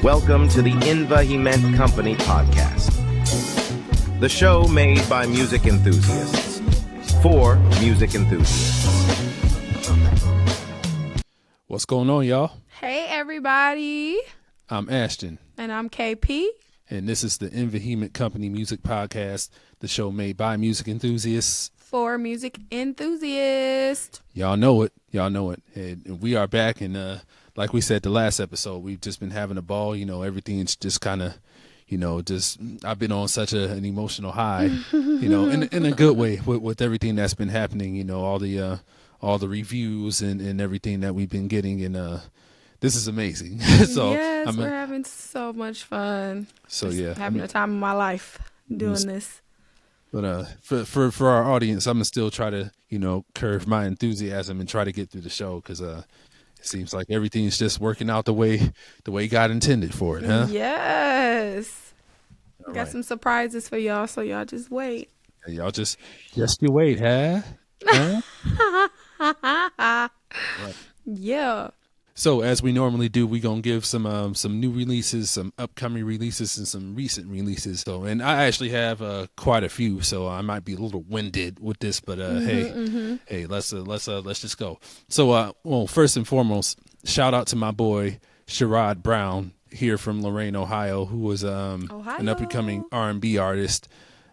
Welcome to the S1E14 Company podcast, the show made by music enthusiasts for music enthusiasts. What's going on, y'all? Hey, everybody. I'm Ashton. And I'm KP. And this is the S1E14 Company Music Podcast, the show made by music enthusiasts. For music enthusiasts. Y'all know it. And we are back. And like we said the last episode, we've just been having a ball. You know, everything's just kind of, I've been on such an emotional high, in a good way with everything that's been happening, all the reviews and everything that we've been getting. And this is amazing. So yes, we're having so much fun. So just yeah, having the time of my life doing this. But for our audience, I'm gonna still try to curve my enthusiasm and try to get through the show because it seems like everything's just working out the way God intended for it, huh? Yes. All Got right. some surprises for y'all, so y'all just wait. Yeah, y'all just you wait, huh? Right. Yeah. So as we normally do, we gonna give some new releases, some upcoming releases, and some recent releases. So, and I actually have quite a few, so I might be a little winded with this, but hey, let's just go. So, well, first and foremost, shout out to my boy Sherrod Brown here from Lorain, Ohio, who was an up and coming R&B artist.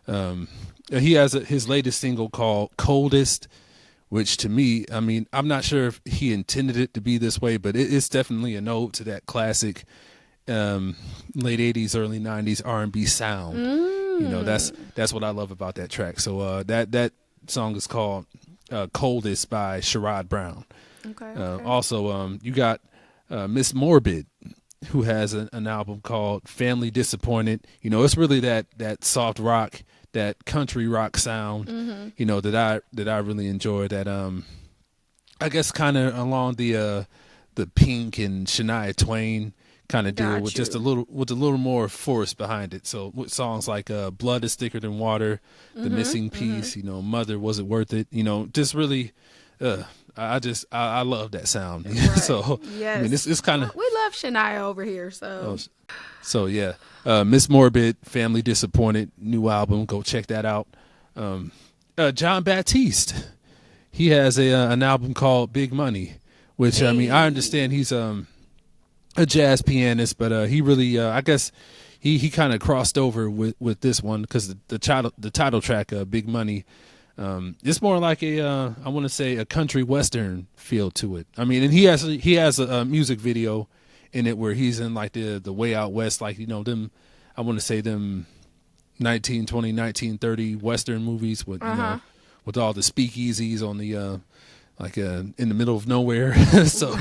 He has his latest single called "Coldest," which to me, I mean, I'm not sure if he intended it to be this way, but it's definitely a ode to that classic late 80s, early 90s R&B sound. That's what I love about that track. So that song is called Coldest by Sherrod Brown. Okay. Also, you got Miss Morbid, who has an album called Family Disappointed. It's really that soft rock, that country rock sound, that I really enjoy. That I guess kind of along the Pink and Shania Twain kind of deal with just a little more force behind it. So with songs like Blood is Thicker Than Water, The Missing Piece, Mother, Was It Worth It? Just really I love that sound. Right. So yes. I mean it's kind of, we love Shania over here, so yeah. Miss Morbid, Family Disappointed, new album. Go check that out. John Baptiste, he has an album called Big Money, which I mean, I understand he's a jazz pianist, but he really, I guess he kind of crossed over with this one because the title track, Big Money, it's more like I want to say a country western feel to it. I mean, and he has a music video in it where he's in like the way out west, like them, I want to say them 1920, 1930 western movies with with all the speakeasies on the in the middle of nowhere. so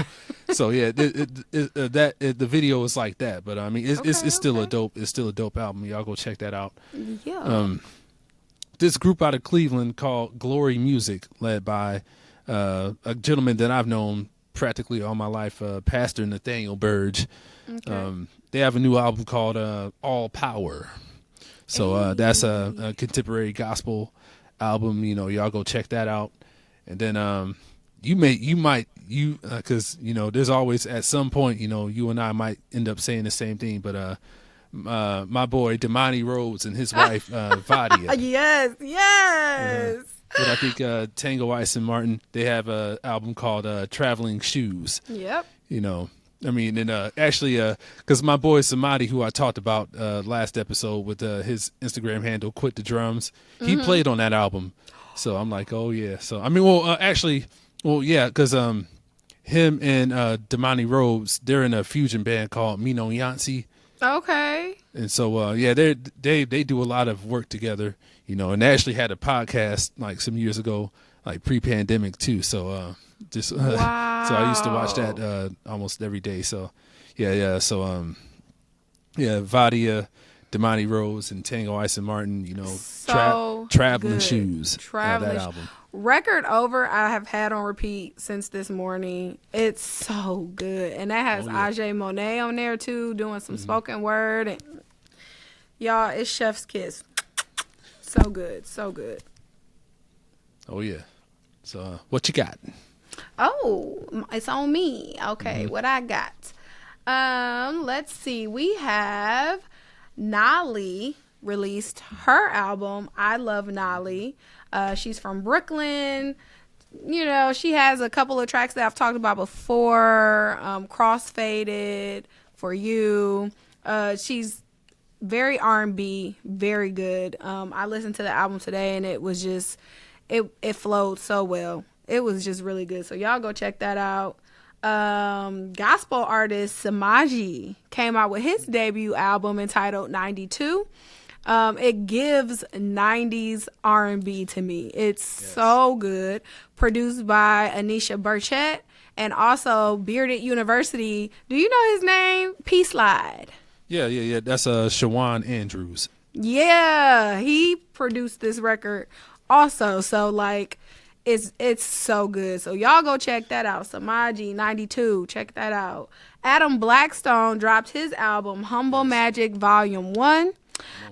yeah, the video is like that, but I mean it's still a dope album. Y'all go check that out. Yeah. This group out of Cleveland called Glory Music, led by a gentleman that I've known practically all my life, Pastor Nathaniel Burge. Okay. They have a new album called All Power. So that's a contemporary gospel album. Y'all go check that out. And then because there's always at some point you and I might end up saying the same thing, but my boy Damani Rhodes and his wife Vadia. Yes. But I think Tango Ice and Martin, they have an album called Traveling Shoes. Yep. I mean, and actually, because my boy Samadi, who I talked about last episode with his Instagram handle, Quit the Drums, he played on that album. So I'm like, oh, yeah. So, I mean, yeah, because him and Damani Rhodes, they're in a fusion band called Mino Yancy. Okay. And so, yeah, they do a lot of work together, and they actually had a podcast like some years ago, like pre-pandemic too. So, wow. So I used to watch that almost every day. So, yeah. So, Vadia, Damani Rose, and Tango Ice and Martin, Traveling Shoes. That album. Record Over, I have had on repeat since this morning. It's so good. And that has Ajay Monet on there too, doing some spoken word. And y'all, it's Chef's Kiss. So good. So good. Oh, yeah. So what you got? Oh, it's on me. Okay, what I got. Let's see. We have Nolly released her album. I love Nolly. She's from Brooklyn. You know, she has a couple of tracks that I've talked about before. Crossfaded, For You. She's very R&B, very good. I listened to the album today, and it was just, it flowed so well. It was just really good. So y'all go check that out. Gospel artist Samaji came out with his debut album entitled 92. It gives 90s R&B to me. It's so good. Produced by Anisha Burchett and also Bearded University. Do you know his name? P-Slide. Yeah. That's Shawan Andrews. Yeah, he produced this record also. So like, it's so good. So y'all go check that out. Samaji 92. Check that out. Adam Blackstone dropped his album Humble Magic Volume 1.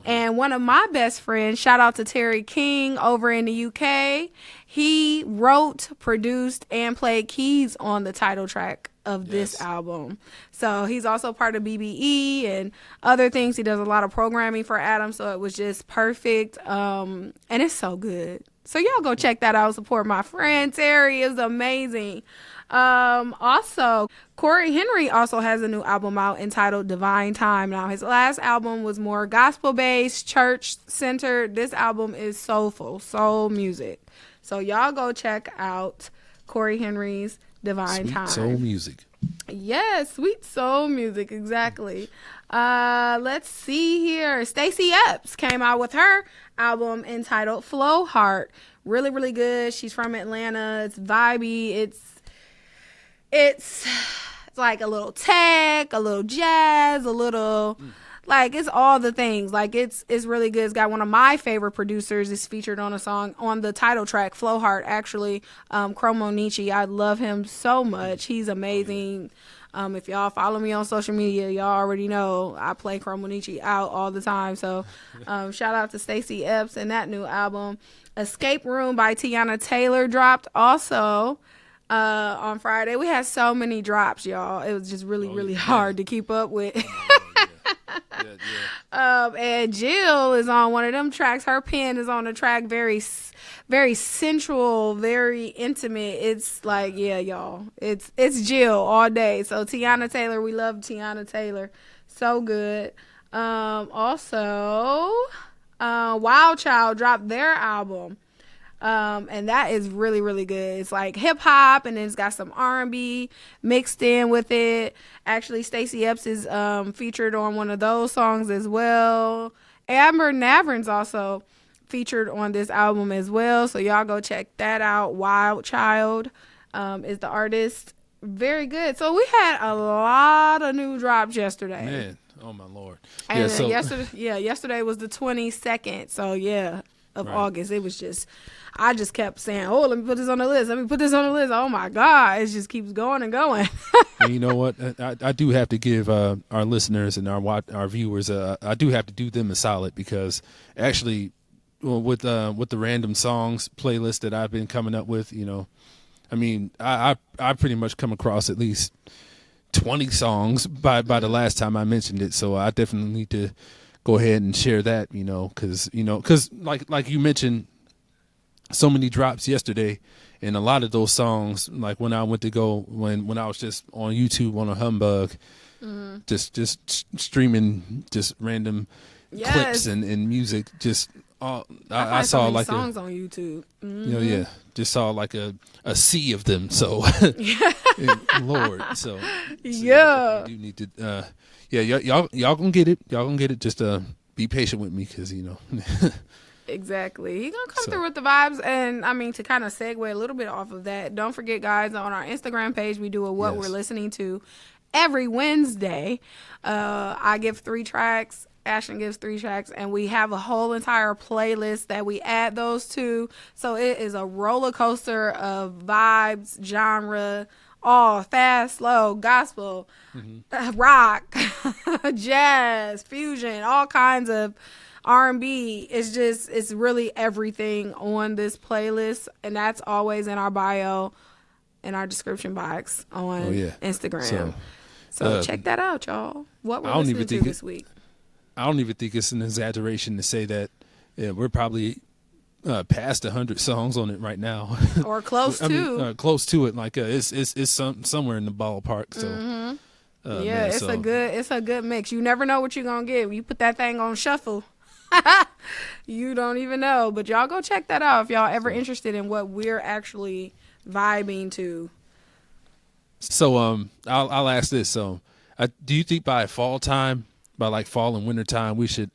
And one of my best friends, shout out to Terry King over in the UK, he wrote, produced, and played keys on the title track of this album. So he's also part of BBE and other things. He does a lot of programming for Adam, so it was just perfect. And it's so good. So y'all go check that out. Support my friend Terry. Is amazing. Also, Corey Henry also has a new album out entitled Divine Time. Now, his last album was more gospel-based, church-centered. This album is soulful, soul music. So y'all go check out Corey Henry's Divine Time. Soul music. Yes, sweet soul music, exactly. Let's see here. Stacey Epps came out with her album entitled Flow Heart. Really, really good. She's from Atlanta. It's vibey. It's like a little tech, a little jazz, a little like it's all the things. Like it's really good. It's got one of my favorite producers is featured on a song on the title track, Flow Heart, actually. Chromo Nietzsche. I love him so much. He's amazing. If y'all follow me on social media, y'all already know I play Chromo Nietzsche out all the time. So shout out to Stacey Epps and that new album. Escape Room by Tiana Taylor dropped also on Friday. We had so many drops, y'all. It was just really hard to keep up with. And Jill is on one of them tracks. Her pen is on the track, very sensual, very intimate. It's like, yeah, y'all. It's Jill all day. So Tiana Taylor, we love Tiana Taylor. So good. Also, Wild Child dropped their album. And that is really, really good. It's like hip hop, and then it's got some R&B mixed in with it. Actually, Stacey Epps is featured on one of those songs as well. Amber Navern's also featured on this album as well. So y'all go check that out. Wild Child is the artist. Very good. So we had a lot of new drops yesterday. Man, oh my Lord. And yesterday was the 22nd. So yeah, of August. It was just, I just kept saying, oh, let me put this on the list. Let me put this on the list. Oh my God. It just keeps going and going. And you know what? I do have to give our listeners and our viewers, I do have to do them a solid, because actually, well, with the random songs playlist that I've been coming up with, you know, I mean, I pretty much come across at least 20 songs by the last time I mentioned it. So I definitely need to go ahead and share that, because like you mentioned, so many drops yesterday, and a lot of those songs, like when I went to go, when I was just on YouTube on a humbug, just streaming just random clips and music, just I saw like songs on YouTube. Just saw like a sea of them. So Lord, so you need to y'all gonna get it. Y'all gonna get it. Just be patient with me, because Exactly. He's going to come through with the vibes. And, I mean, to kind of segue a little bit off of that, don't forget, guys, on our Instagram page, we do a What We're Listening To every Wednesday. I give 3 tracks. Ashton gives 3 tracks. And we have a whole entire playlist that we add those to. So it is a roller coaster of vibes, genre, all fast, slow, gospel, rock, jazz, fusion, all kinds of R&B. It's really everything on this playlist, and that's always in our bio, in our description box on Instagram. So check that out, y'all. What we're I don't listening even to think this week. I don't even think it's an exaggeration to say that we're probably past 100 songs on it right now, Or close I to. mean, close to it. Like it's somewhere in the ballpark. So Yeah, man, it's a good mix. You never know what you're gonna get. You put that thing on shuffle. You don't even know. But y'all go check that out if y'all ever interested in what we're actually vibing to. So I'll ask this. So do you think by fall time, by like fall and winter time, we should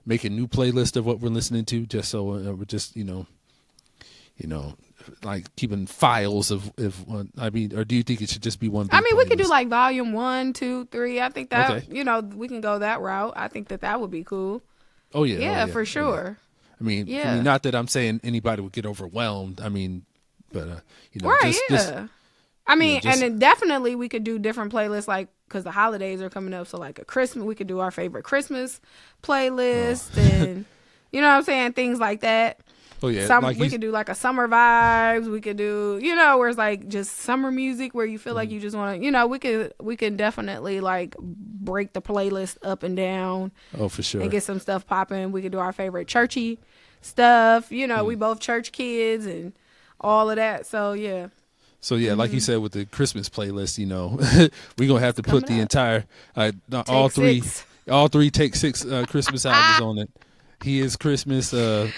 make a new playlist of what we're listening to, just so we're just like keeping files of I mean, or do you think it should just be one big I mean, we could do playlist? like volume 1, 2, 3. I think that Okay. we can go that route. I think that would be cool. Oh yeah, Yeah, for Oh, sure. I mean, Yeah. not that I'm saying anybody would get overwhelmed. I mean, but Right, just I mean, just- and then definitely we could do different playlists, like, because the holidays are coming up. So like a Christmas, we could do our favorite Christmas playlist, and you know what I'm saying, things like that. oh yeah, We could do like a summer vibes. We could do, where it's like just summer music where you feel like you just want to, we could definitely like break the playlist up and down oh for sure. and get some stuff popping. We could do our favorite churchy stuff. We both church kids and all of that. So yeah. So yeah, like you said with the Christmas playlist, we're gonna have to put the up. entire all three Take Six Christmas albums on it. He Is Christmas. We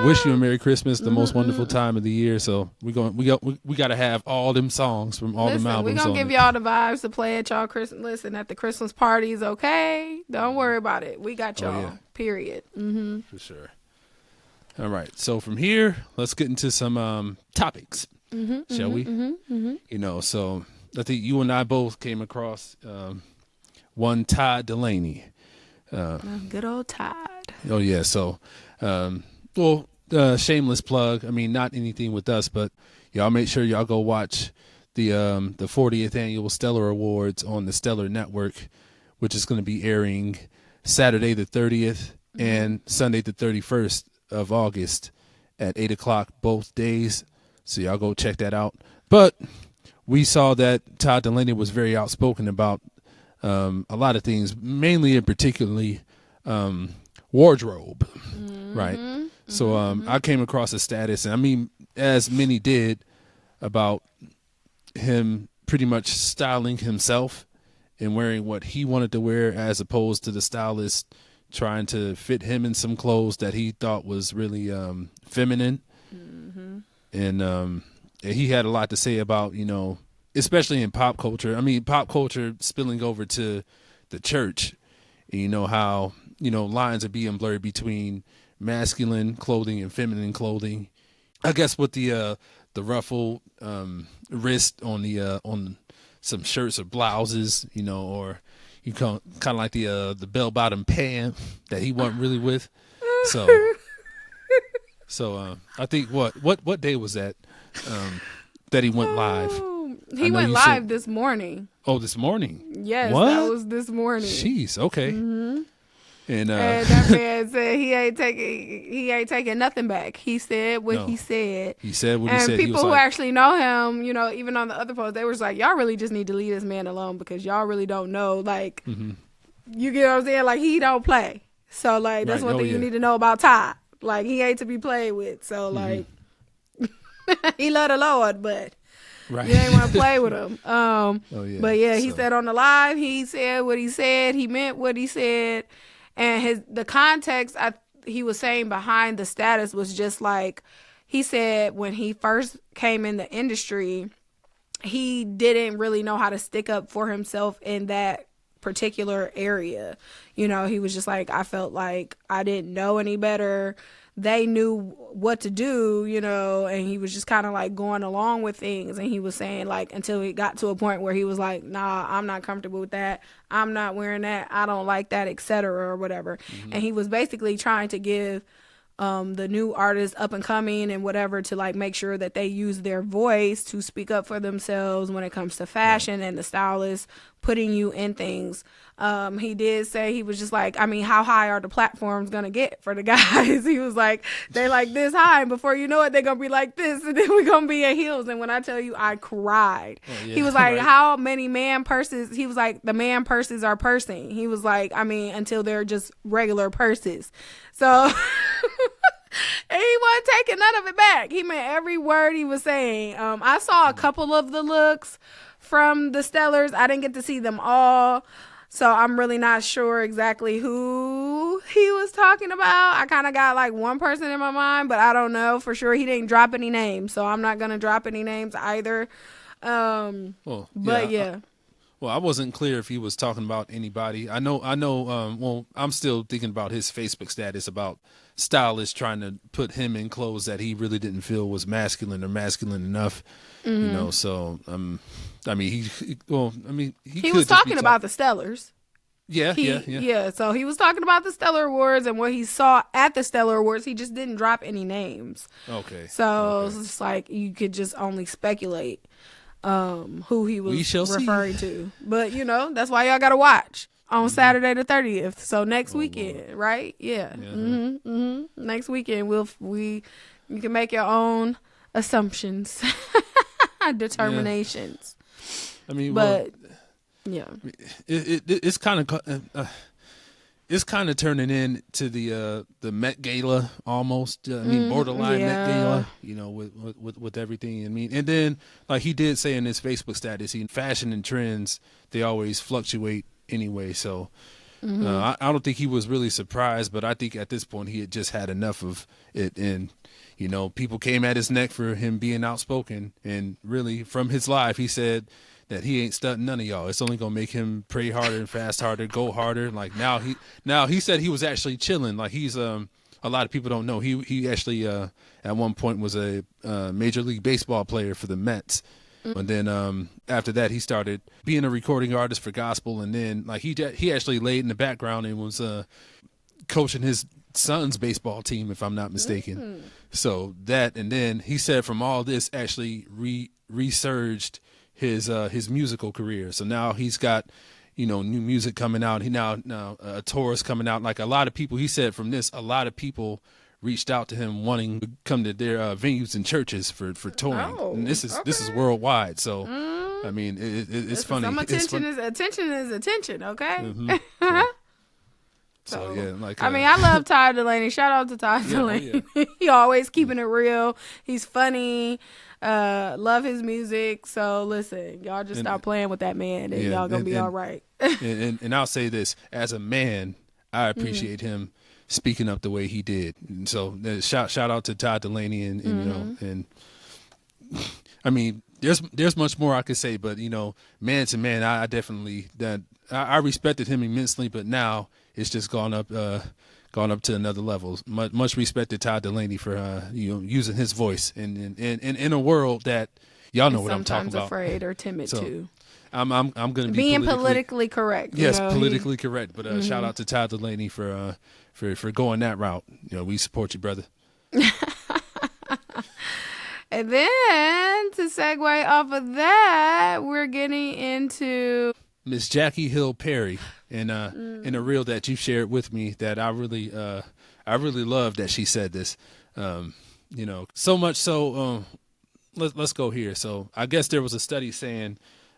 Wish You a Merry Christmas, the most wonderful time of the year. So we got to have all them songs from all them albums. We're gonna give y'all the vibes to play at y'all Christmas list and at the Christmas parties. Okay, don't worry about it. We got y'all. yeah. Period. Mm-hmm. For sure. All right. So from here, let's get into some topics. Shall we? So I think you and I both came across one Todd Delaney. Good old Todd. Oh yeah. So, shameless plug. I mean, not anything with us, but y'all make sure y'all go watch the 40th annual Stellar Awards on the Stellar Network, which is going to be airing Saturday the 30th and Sunday the 31st of August at 8:00 both days. So y'all go check that out. But we saw that Todd Delaney was very outspoken about a lot of things, mainly and particularly wardrobe, right? So I came across a status, and I mean, as many did, about him pretty much styling himself and wearing what he wanted to wear, as opposed to the stylist trying to fit him in some clothes that he thought was really feminine. And he had a lot to say about, especially in pop culture. I mean, pop culture spilling over to the church, and how, lines are being blurred between masculine clothing and feminine clothing. I guess with the ruffled wrist on some shirts or blouses, or you kind of like the bell bottom pant that he wasn't really with. So I think what day was that that he went live? He went live this morning. Oh, this morning. Yes, what? That was this morning. Jeez, okay. And that man said he ain't taking nothing back. He said what he said. He said what he said. And people who actually know him, even on the other post, they was like, y'all really just need to leave this man alone, because y'all really don't know. Like, you get what I'm saying? Like, he don't play. So, like, that's one thing you need to know about Todd. Like, he ain't to be played with. So, like, he love the Lord, but you ain't want to play with him. But yeah, he said on the live, he said what he said. He meant what he said. And the context he was saying behind the status was just like, he said when he first came in the industry, he didn't really know how to stick up for himself in that particular area. He was just like, I felt like I didn't know any better. They knew what to do, and he was just kind of like going along with things. And he was saying, like, until he got to a point where he was like, nah, I'm not comfortable with that. I'm not wearing that. I don't like that, etc. or whatever. And he was basically trying to give the new artists up and coming and whatever, to like make sure that they use their voice to speak up for themselves when it comes to fashion, and the stylist putting you in things. He did say, he was just like, I mean, how high are the platforms gonna get for the guys? He was like, they like this high, and before you know it, they're gonna be like this, and then we're gonna be at heels. And when I tell you, I cried. He was like, how many man purses? He was like, the man purses are pursing. He was like, I mean, until they're just regular purses. So and he wasn't taking none of it back. He meant every word he was saying. I saw a couple of the looks from the Stellars. I didn't get to see them all, so I'm really not sure exactly who he was talking about. I kind of got like one person in my mind, but I don't know for sure. He didn't drop any names, so I'm not going to drop any names either. Well, I wasn't clear if he was talking about anybody. I know. Well, I'm still thinking about his Facebook status about stylists trying to put him in clothes that he really didn't feel was masculine or masculine enough. You know, so I mean, he was talking about the Stellars. Yeah. So he was talking about the Stellar Awards and what he saw at the Stellar Awards. He just didn't drop any names. Okay. So it's just like you could just only speculate who he was referring to. But you know, that's why y'all gotta watch on Saturday the 30th. So next weekend, Lord. Right? Yeah. Next weekend you can make your own assumptions, determinations. I mean, but it's kind of turning into the Met Gala almost. I mean, borderline Met Gala. You know, with everything. I mean, and then like he did say in his Facebook status, fashion and trends, they always fluctuate anyway. So I don't think he was really surprised, but I think at this point he had just had enough of it. And you know, people came at his neck for him being outspoken, and really from his life he said that he ain't stunting none of y'all. It's only gonna make him pray harder and fast harder, go harder. Like now he said he was actually chilling. Like he's a lot of people don't know he actually at one point was a Major League Baseball player for the Mets. And then after that he started being a recording artist for gospel, and then like he actually laid in the background and was coaching his son's baseball team, if I'm not mistaken. So that, and then he said from all this actually resurged his musical career. So now he's got, you know, new music coming out. He now a tour is coming out. Like a lot of people, he said from this, a lot of people reached out to him wanting to come to their venues and churches for touring. And this is worldwide. So I mean, it's funny. Some attention is attention. Okay. So yeah, like I mean, I love Todd Delaney. Shout out to Todd Delaney. He always keeping it real. He's funny. Love his music. So listen, y'all just stop playing with that man, and y'all gonna be all right. and I'll say this: as a man, I appreciate him speaking up the way he did. And so shout out to Todd Delaney, and you know, and I mean, there's much more I could say, but you know, man to man, I definitely I respected him immensely, but now it's just gone up to another level. Much respect to Todd Delaney for using his voice in a world that y'all know what I'm talking about. Sometimes afraid or timid too. I'm going to be being politically correct. Yes, politically correct. But shout out to Todd Delaney for going that route. You know, we support you, brother. And then to segue off of that, we're getting into Miss Jackie Hill Perry in a reel that you shared with me that I really love that she said this. You know, so much so. Let's go here. So I guess there was a study saying,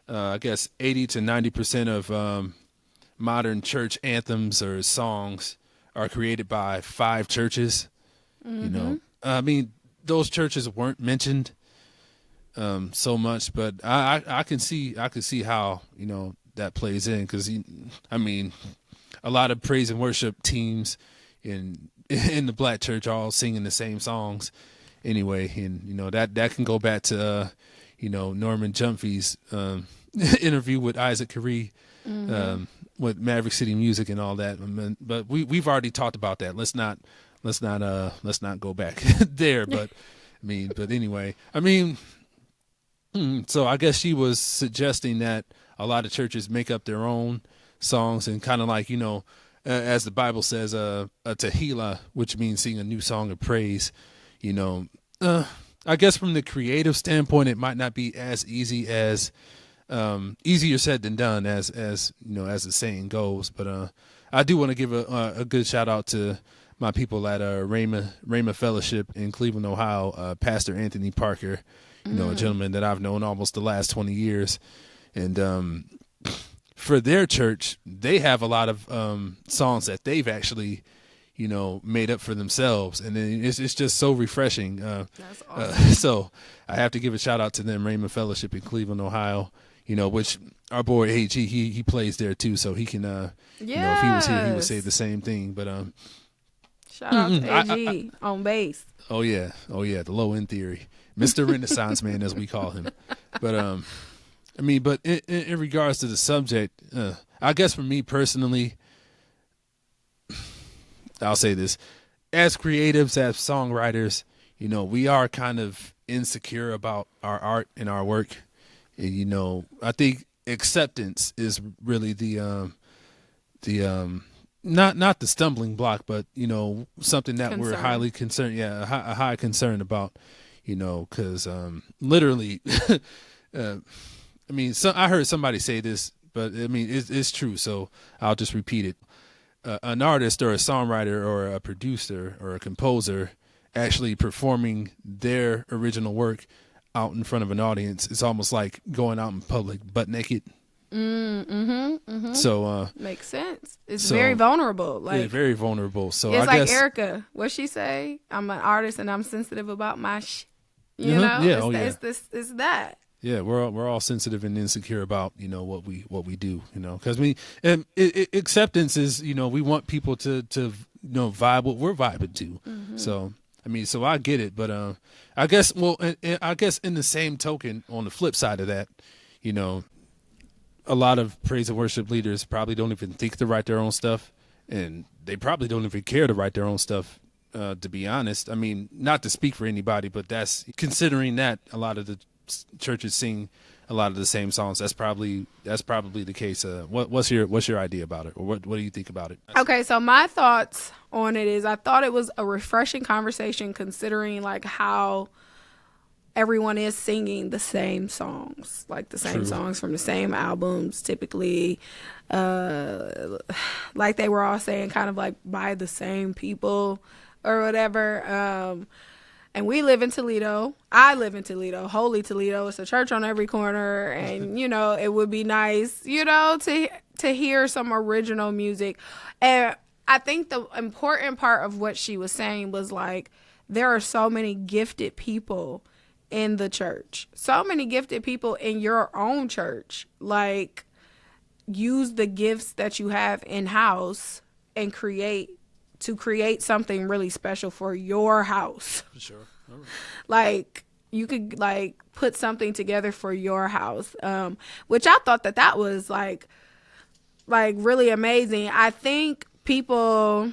I guess 80 to 90% of modern church anthems or songs are created by 5 churches. You know, I mean, those churches weren't mentioned so much, but I can see how, you know, that plays in, because I mean, a lot of praise and worship teams in the black church all singing the same songs anyway, and you know that can go back to you know, Norman Jumphey's interview with Isaac Caree with Maverick City Music and all that. But we've already talked about that. Let's not go back there. But I mean, but anyway, I mean, so I guess she was suggesting that a lot of churches make up their own songs and kind of like, you know, as the Bible says, a tehillah, which means sing a new song of praise. I guess from the creative standpoint, it might not be as easy as easier said than done, as the saying goes. But I do want to give a good shout out to my people at Rhema Fellowship in Cleveland, Ohio. Pastor Anthony Parker, a gentleman that I've known almost the last 20 years, and for their church, they have a lot of songs that they've actually made up for themselves, and then it's just so refreshing. That's awesome. So I have to give a shout out to them, Raymond Fellowship in Cleveland, Ohio. Which our boy HG he plays there too, so he can if he was here, he would say the same thing. But shout out to AG on bass. Oh yeah, the low end theory, Mr. Renaissance man as we call him. But but in regards to the subject, I guess for me personally, I'll say this: as creatives, as songwriters, we are kind of insecure about our art and our work. I think acceptance is really the not the stumbling block, but something that we're highly concerned, a high concern about, because literally, I heard somebody say this, but it's true, so I'll just repeat it. An artist or a songwriter or a producer or a composer actually performing their original work out in front of an audience, it's almost like going out in public butt naked. So makes sense. It's very vulnerable. Very vulnerable. So it's I like guess, Erica. What she say? I'm an artist and I'm sensitive about my you Mm-hmm. know. Yeah, It's that. Yeah, we're all sensitive and insecure about what we do. Because acceptance is we want people to vibe what we're vibing to. Mm-hmm. So. So I get it, but I guess I guess in the same token, on the flip side of that, a lot of praise and worship leaders probably don't even think to write their own stuff, and they probably don't even care to write their own stuff. To be honest, not to speak for anybody, but that's considering that a lot of the churches sing a lot of the same songs. That's probably the case. What's your idea about it, or what do you think about it? Okay, so my thoughts on it is I thought it was a refreshing conversation, considering like how everyone is singing the same songs, like the same songs from the same albums, typically, like they were all saying, kind of like by the same people or whatever. And we live in Toledo. I live in Toledo, Holy Toledo. It's a church on every corner. And, it would be nice, to hear some original music. And I think the important part of what she was saying was like, there are so many gifted people in the church. So many gifted people in your own church. Like, use the gifts that you have in-house and create something really special for your house. For sure. All right. Like, you could like put something together for your house, which I thought that was like really amazing. I think people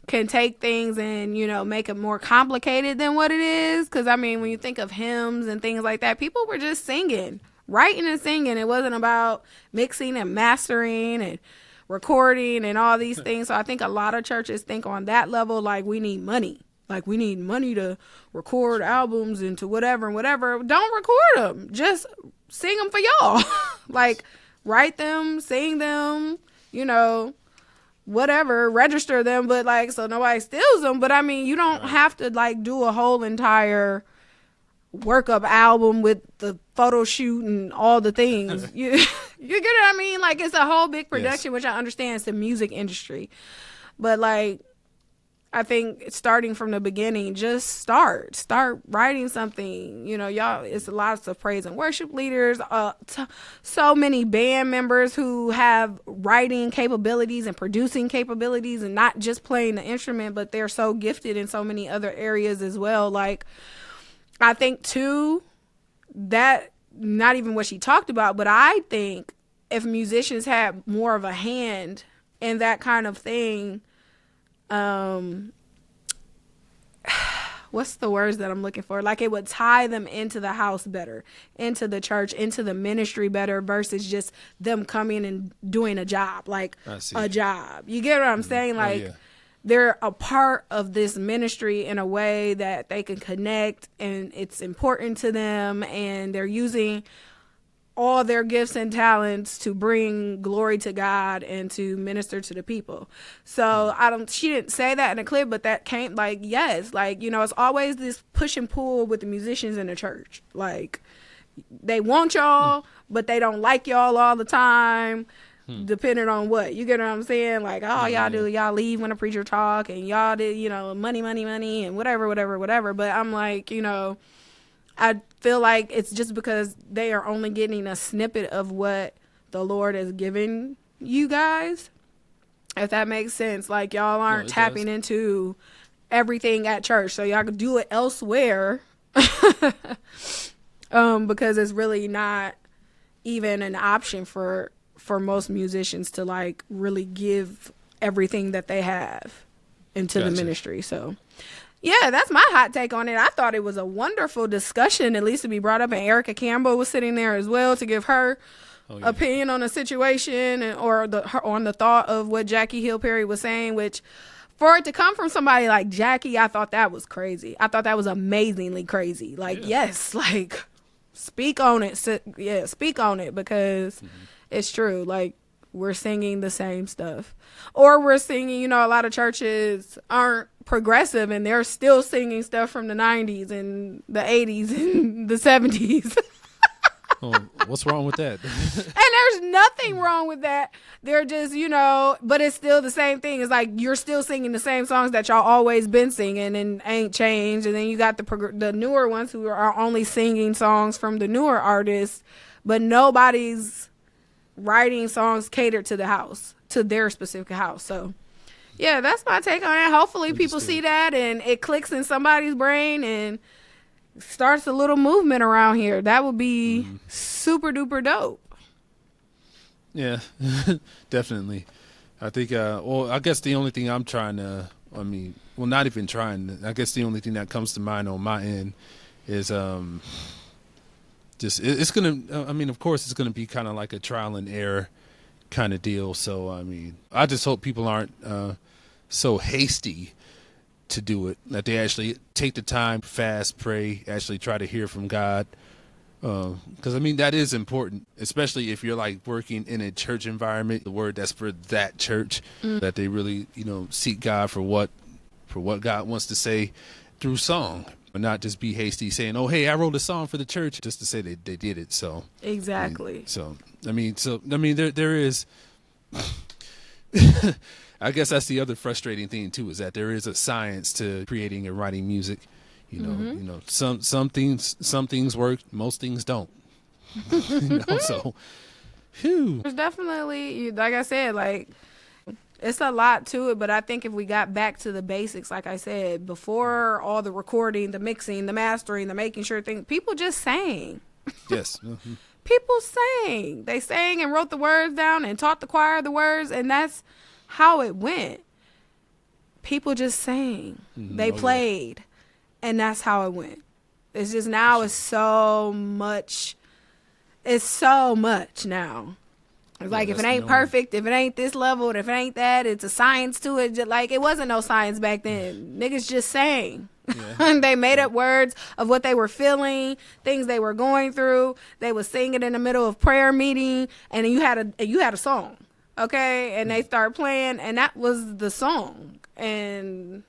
can take things and make it more complicated than what it is, because when you think of hymns and things like that, people were just singing, writing and singing. It wasn't about mixing and mastering and recording and all these things. So I think a lot of churches think on that level, like we need money. Like we need money to record albums and to whatever and whatever. Don't record them. Just sing them for y'all. Like write them, sing them, whatever, register them. But like, so nobody steals them. But you don't have to like do a whole entire workup album with the photo shoot and all the things. You get what I mean? Like it's a whole big production, which I understand it's the music industry. But like, I think starting from the beginning, just start writing something. Y'all, it's lots of praise and worship leaders, so many band members who have writing capabilities and producing capabilities and not just playing the instrument, but they're so gifted in so many other areas as well. Like, I think too, that not even what she talked about, but I think if musicians had more of a hand in that kind of thing, what's the words that I'm looking for? Like it would tie them into the house better, into the church, into the ministry better versus just them coming and doing a job, like a job. You get what I'm saying? Like they're a part of this ministry in a way that they can connect and it's important to them, and they're using all their gifts and talents to bring glory to God and to minister to the people. So she didn't say that in a clip, but that came like, yes, like, you know, it's always this push and pull with the musicians in the church. Like they want y'all, but they don't like y'all all the time. Depending on what, you get what I'm saying? Like, oh, y'all leave when a preacher talk, and y'all did, you know, money, and whatever. But I'm like, you know, I feel like it's just because they are only getting a snippet of what the Lord has given you guys, if that makes sense. Like y'all aren't tapping into everything at church, so y'all could do it elsewhere, because it's really not even an option for most musicians to like really give everything that they have into the ministry. So yeah, that's my hot take on it. I thought it was a wonderful discussion, at least to be brought up, and Erica Campbell was sitting there as well to give her opinion on the situation or on the thought of what Jackie Hill Perry was saying, which for it to come from somebody like Jackie, I thought that was crazy. I thought that was amazingly crazy. Like, yes, like speak on it. Speak on it, because it's true. Like, we're singing the same stuff, or we're singing, you know, a lot of churches aren't progressive and they're still singing stuff from the 90s and the 80s and the 70s. What's wrong with that? And there's nothing wrong with that. They're just, you know, but it's still the same thing. It's like you're still singing the same songs that y'all always been singing and ain't changed. And then you got the newer ones who are only singing songs from the newer artists, but nobody's writing songs catered to the house, to their specific house. So yeah, that's my take on it. Hopefully people see that and it clicks in somebody's brain and starts a little movement around here. That would be super duper dope. Yeah, definitely. I think, well, I guess the only thing I'm trying to, not even trying, I guess the only thing that comes to mind on my end is, it's going to, of course, it's going to be kind of like a trial and error kind of deal. So, I just hope people aren't so hasty to do it, that they actually take the time, fast, pray, actually try to hear from God. Because, that is important, especially if you're like working in a church environment, the word that's for that church, that they really, seek God for what God wants to say through song. But not just be hasty saying, oh, hey, I wrote a song for the church just to say they did it. So exactly. There is, I guess that's the other frustrating thing too, is that there is a science to creating and writing music. Some things work, most things don't. So, whew. There's definitely, like I said, like, it's a lot to it, but I think if we got back to the basics, like I said, before all the recording, the mixing, the mastering, the making sure things, people just sang. Yes. People sang. They sang and wrote the words down and taught the choir the words, and that's how it went. People just sang. They played, and that's how it went. It's just now it's so much. It's so much now. It's like, if it ain't perfect, if it ain't this level, if it ain't that, it's a science to it. Just like, it wasn't no science back then. Niggas just sang. Yeah. They made up words of what they were feeling, things they were going through. They was singing in the middle of prayer meeting, and you had a song, okay? And they start playing, and that was the song. And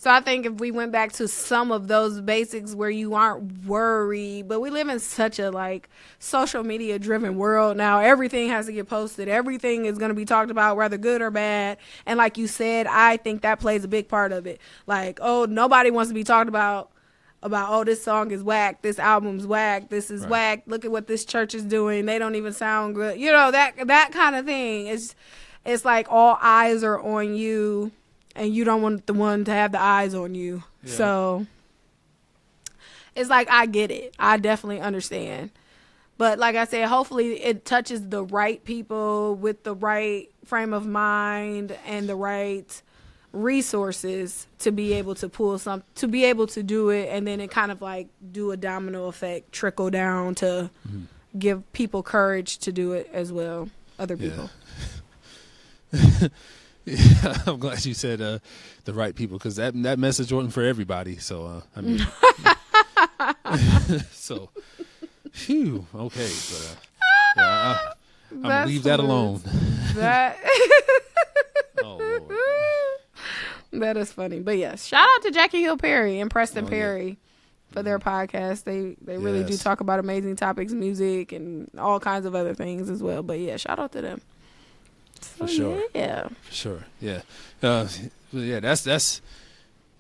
so I think if we went back to some of those basics where you aren't worried, but we live in such a like social media driven world now. Everything has to get posted. Everything is going to be talked about, whether good or bad. And like you said, I think that plays a big part of it. Like, oh, nobody wants to be talked about, oh, this song is whack. This album's whack. This is whack. Look at what this church is doing. They don't even sound good. That kind of thing. It's like all eyes are on you. And you don't want the one to have the eyes on you. Yeah. So it's like, I get it. I definitely understand. But like I said, hopefully it touches the right people with the right frame of mind and the right resources to be able to to be able to do it, and then it kind of like do a domino effect, trickle down to give people courage to do it as well, other people. Yeah, I'm glad you said the right people, because that message wasn't for everybody. So I mean, so phew, okay, but yeah, I'm gonna leave that alone. That Oh Lord. that is funny, but yes, shout out to Jackie Hill Perry and Preston Perry for their podcast. They really do talk about amazing topics, music, and all kinds of other things as well. But yeah, shout out to them. For sure. Yeah. For sure. Yeah. Yeah. That's.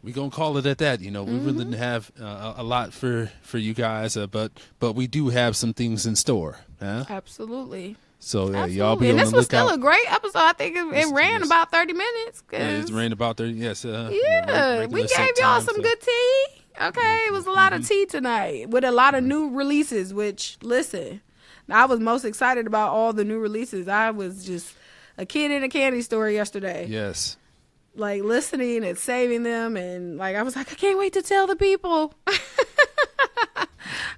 We gonna call it at that. You know, we really didn't have a lot for you guys, but we do have some things in store. Huh? Absolutely. So Absolutely. y'all be and on this the was lookout. still a great episode. I think it ran about 30 minutes. It ran about 30. Yes. Yeah, we gave y'all some good tea. Okay, it was a lot of tea tonight with a lot of new releases. Which, listen, I was most excited about all the new releases. I was just a kid in a candy store yesterday. Yes. Like listening and saving them, and like I was like, I can't wait to tell the people.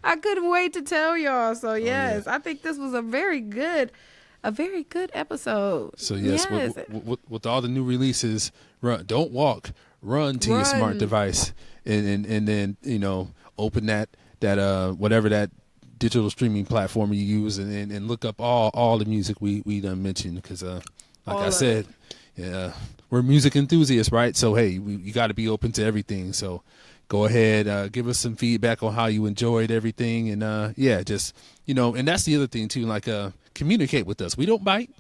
I couldn't wait to tell y'all. So yes, I think this was a very good episode. So yes. With all the new releases, don't walk, run to your smart device, and then open that whatever that digital streaming platform you use, and look up all the music we done mentioned, because like I said, we're music enthusiasts, right? So hey, you got to be open to everything. So go ahead, give us some feedback on how you enjoyed everything, and just and that's the other thing too. Like communicate with us. We don't bite.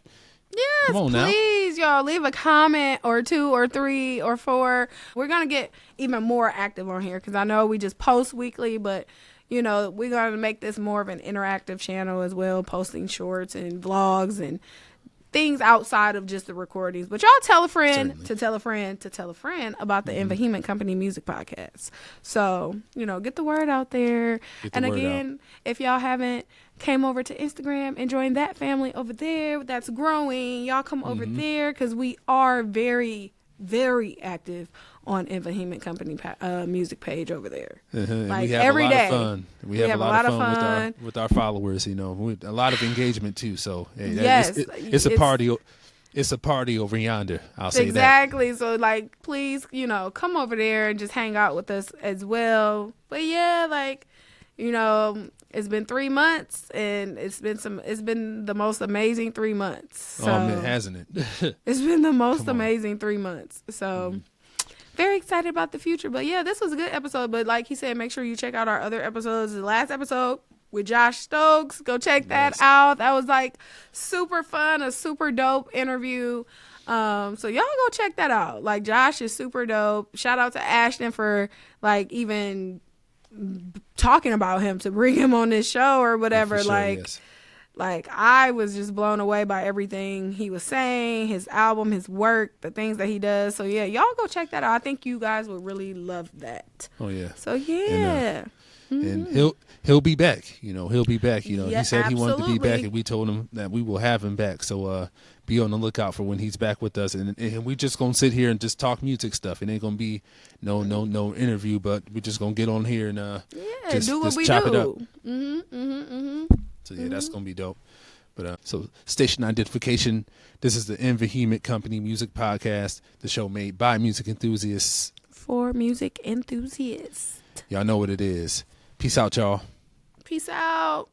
Yes, come on please, y'all leave a comment or 2 or 3 or 4. We're gonna get even more active on here, because I know we just post weekly, but we're gonna make this more of an interactive channel as well, posting shorts and vlogs and things outside of just the recordings. But y'all tell a friend to tell a friend to tell a friend about the Vehement Company Music Podcast. So, get the word out there. And again, if y'all haven't came over to Instagram and joined that family over there that's growing, y'all come over there, because we are very, very active on Vehement Company music page over there. Like we have every a lot day. Of fun. We have a lot of fun with our followers. A lot of engagement too. So yes, it's a party. It's a party over yonder. I'll say exactly. So please, come over there and just hang out with us as well. But yeah, it's been 3 months, and it's been the most amazing 3 months. So, oh man, hasn't it? It's been the most amazing 3 months. So very excited about the future. But yeah, this was a good episode. But like he said, make sure you check out our other episodes. The last episode with Josh Stokes, go check that out. That was super fun, a super dope interview. So y'all go check that out. Josh is super dope. Shout out to Ashton for even talking about him to bring him on this show or whatever. For sure, yes. I was just blown away by everything he was saying, his album, his work, the things that he does. So yeah, y'all go check that out. I think you guys would really love that. Oh yeah. So yeah. And he'll be back. He'll be back. He said he wanted to be back, and we told him that we will have him back. So be on the lookout for when he's back with us. And we just gonna sit here and just talk music stuff. It ain't gonna be no interview, but we're just gonna get on here and just do what we chop do. It up. So yeah, that's gonna be dope. But so station identification. This is the Vehement Company Music Podcast, the show made by music enthusiasts for music enthusiasts. Y'all know what it is. Peace out, y'all. Peace out.